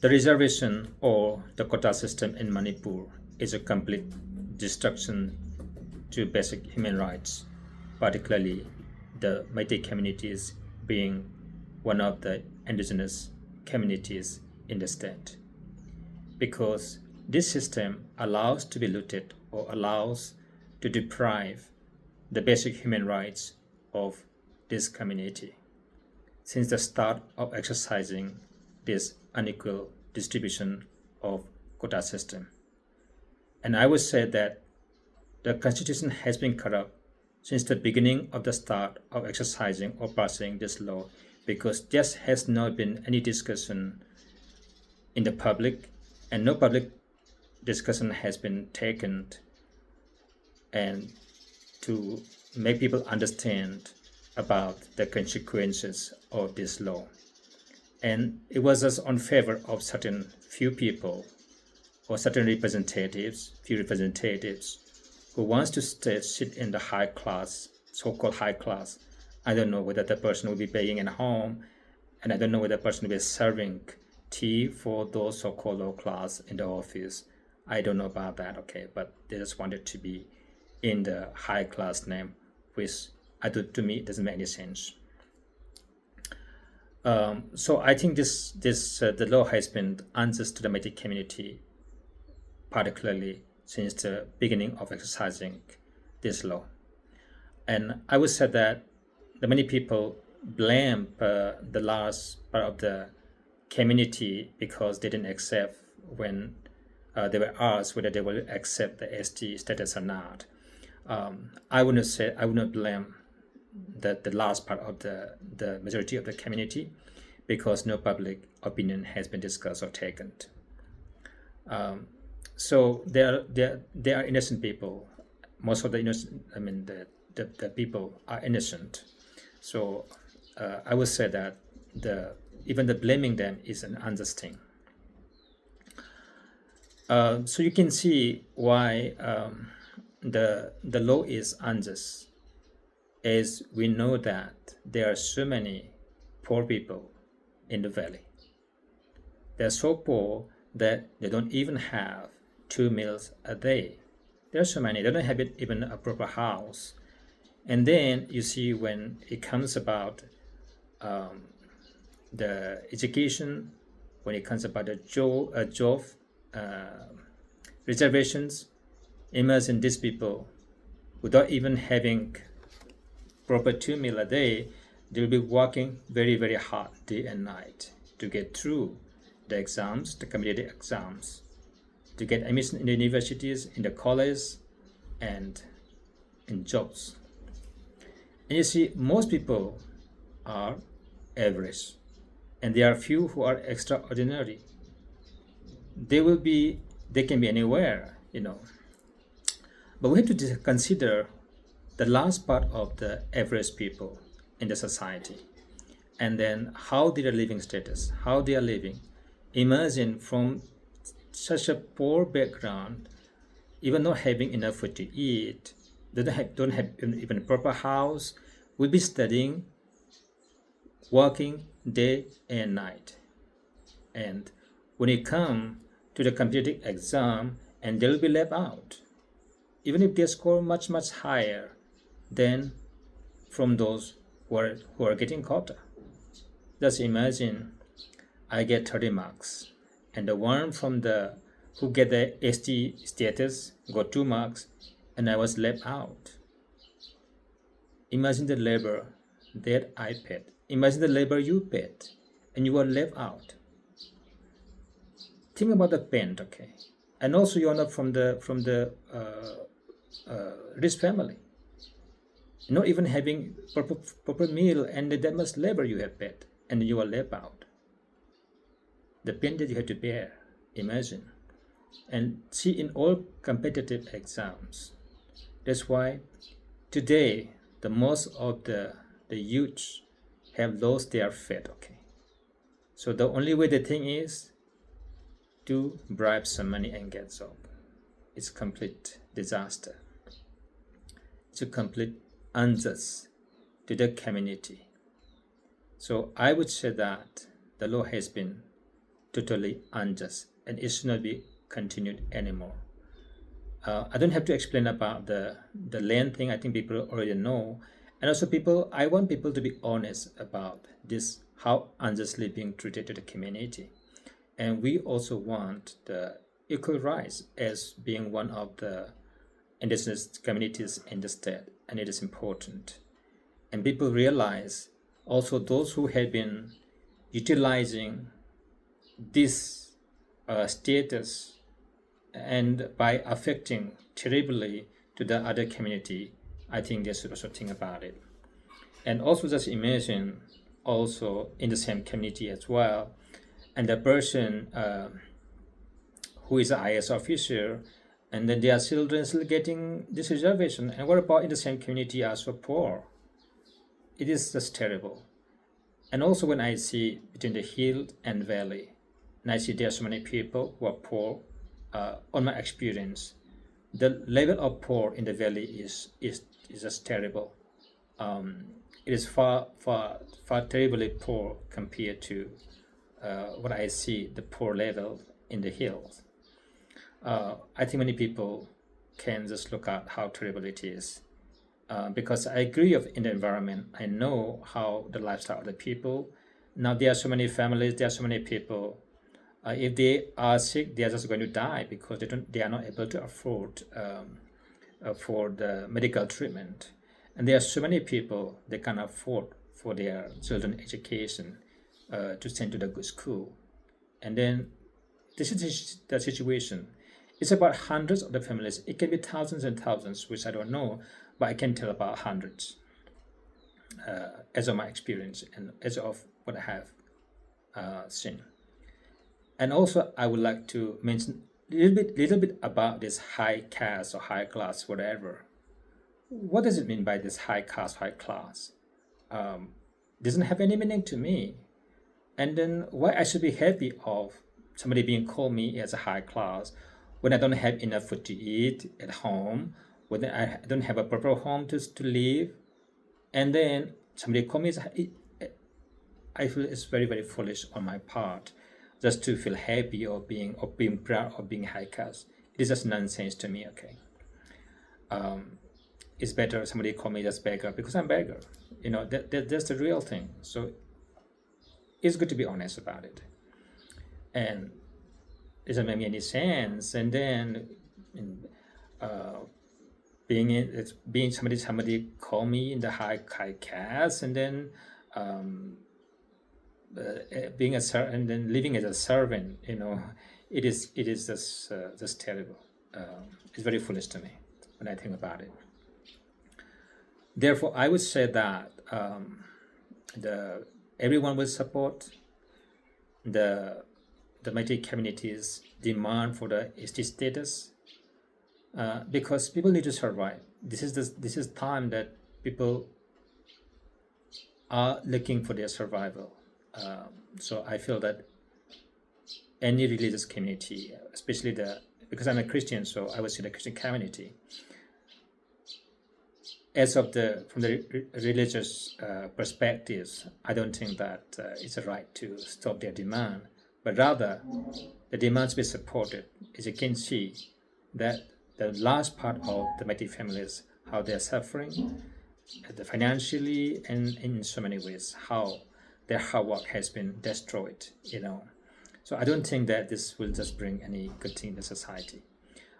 The reservation or the quota system in Manipur is a complete destruction to basic human rights, particularly the Meitei communities being one of the indigenous communities in the state. Because this system allows to be looted or allows to deprive the basic human rights of this community since the start of exercising this unequal distribution of quota system. And I would say that the constitution has been corrupt since the beginning of the start of exercising or passing this law because there has not been any discussion in the public and no public discussion has been taken and to make people understand about the consequences of this law. And it was just on favor of certain few people or certain few representatives who wants to sit in the high class, so-called high class. I don't know whether the person will be paying in home, and I don't know whether the person will be serving tea for those so-called low class in the office. I don't know about that, okay, but they just wanted to be in the high class name, which to me it doesn't make any sense. So I think the law has been unjust to the Meiteis community, particularly since the beginning of exercising this law. And I would say that the many people blame the last part of the community because they didn't accept when they were asked whether they will accept the ST status or not. I would not blame the last part of the majority of the community because no public opinion has been discussed or taken. So there are innocent people. Most of the innocent, the people are innocent. So I would say that even the blaming them is an unjust thing. So you can see why the law is unjust, as we know that there are so many poor people in the valley. They're so poor that they don't even have 2 meals a day. There are so many, they don't have even a proper house. And then you see when it comes about the education, when it comes about the job reservations, imagine these people without even having proper 2 meals a day, they'll be working very, very hard day and night to get through the exams, the competitive exams, to get admission in the universities, in the college, and in jobs. And you see, most people are average, and there are few who are extraordinary. They can be anywhere, But we have to consider the last part of the average people in the society, and then how their living status, how they are living. Imagine from such a poor background, even not having enough food to eat, don't have even a proper house, will be studying, working day and night. And when it comes to the competitive exam, and they'll be left out, even if they score much, much higher than from those who are getting quota. Just imagine I get 30 marks, and the one who get the ST status got 2 marks, and I was left out. Imagine the labor that I paid. Imagine the labor you paid, and you were left out. Think about the pain, okay? And also you are not from the rich family. Not even having proper meal, and that much labor you have paid, and you are left out. The pain that you have to bear, imagine. And see, in all competitive exams, that's why today the most of the youths have lost their faith, okay? So the only way the thing is to bribe some money and get job. It's complete disaster. It's a complete unjust to the community. So I would say that the law has been totally unjust, and it should not be continued anymore. I don't have to explain about the land thing. I think people already know, and also I want people to be honest about this, how unjustly being treated to the community, and we also want the equal rights as being one of the indigenous communities in the state, and it is important. And people realize also those who have been utilizing this status and by affecting terribly to the other community, I think they should also think about it. And also just imagine also in the same community as well, and the person who is an IS officer, and then their children still getting this reservation, and what about in the same community are so poor? It is just terrible. And also when I see between the hill and valley, and I see there are so many people who are poor, on my experience, the level of poor in the valley is just terrible. It is far terribly poor compared to what I see the poor level in the hills. I think many people can just look at how terrible it is. Because I agree in the environment. I know how the lifestyle of the people. Now there are so many families, there are so many people. If they are sick, they are just going to die because they are not able to afford for the medical treatment. And there are so many people they can afford for their children education to send to the good school. And then this is the situation. It's about hundreds of the families. It can be thousands and thousands, which I don't know, but I can tell about hundreds as of my experience and as of what I have seen. And also, I would like to mention a little bit about this high caste or high class, whatever. What does it mean by this high caste, high class? Doesn't have any meaning to me. And then why I should be happy of somebody being called me as a high class when I don't have enough food to eat at home, when I don't have a proper home to live, and then somebody call me as I feel it's very, very foolish on my part just to feel happy or being proud of being high caste. It is just nonsense to me, okay? It's better somebody call me just beggar because I'm beggar. That's the real thing. So it's good to be honest about it. And it doesn't make any sense. And then being somebody call me in the high caste, and then being and then living as a servant. It is just terrible. It's very foolish to me when I think about it. Therefore, I would say that everyone will support the Meiteis community's demand for the ST status because people need to survive. This is time that people are looking for their survival. So I feel that any religious community, especially because I'm a Christian, so I would say the Christian community, as of from the religious perspectives, I don't think that it's a right to stop their demand, but rather the demands be supported. As you can see, that the large part of the Meiteis families, how they are suffering, financially and in so many ways, how their hard work has been destroyed. So I don't think that this will just bring any good thing to society.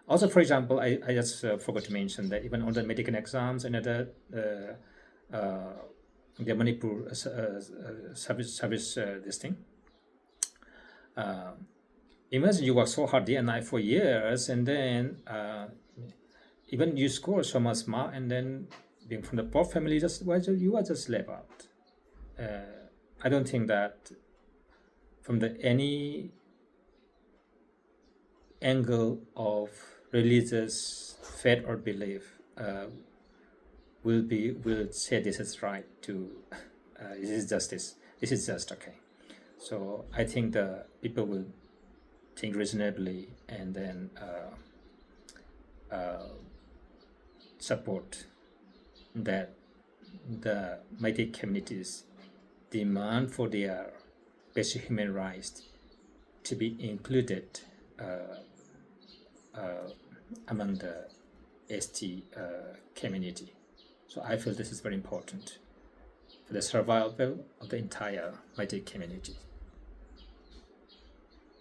Also, for example, I just forgot to mention that even on the medical exams and the Manipur service this thing. Imagine you work so hard day and night for years, and then even you score so much mark, and then being from the poor family, you are just left out. I don't think that from any angle of religious faith or belief will say this is right to this is justice. This is just okay. So I think the people will think reasonably and then support that the Meiteis communities demand for their basic human rights to be included among the ST community. So I feel this is very important for the survival of the entire Meitei community.